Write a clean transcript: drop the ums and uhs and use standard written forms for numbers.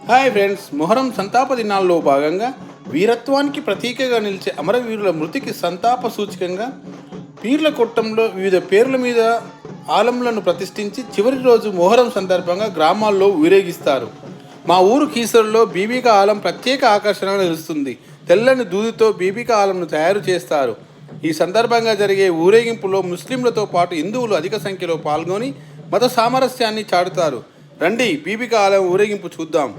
Hi friends, Muharram సంతాప దినాల్లో భాగంగా వీరత్వానికి ప్రతీకగా నిలిచే అమరవీరుల మృతికి సంతాప సూచకంగా పీర్ల కొట్టంలో వివిధ పేర్ల మీద ఆలంలను ప్రతిష్ఠించి చివరి రోజు మొహరం సందర్భంగా గ్రామాల్లో ఊరేగిస్తారు. మా ఊరు కీసరులో బీబీకా ఆలం ప్రత్యేక ఆకర్షణగా నిలుస్తుంది. తెల్లని దూదితో బీబీకా ఆలంను తయారు చేస్తారు. ఈ సందర్భంగా జరిగే ఊరేగింపులో ముస్లింలతో పాటు హిందువులు అధిక సంఖ్యలో పాల్గొని మత సామరస్యాన్ని చాటుతారు. రండి, బీబీకా ఆలం ఊరేగింపు చూద్దాం.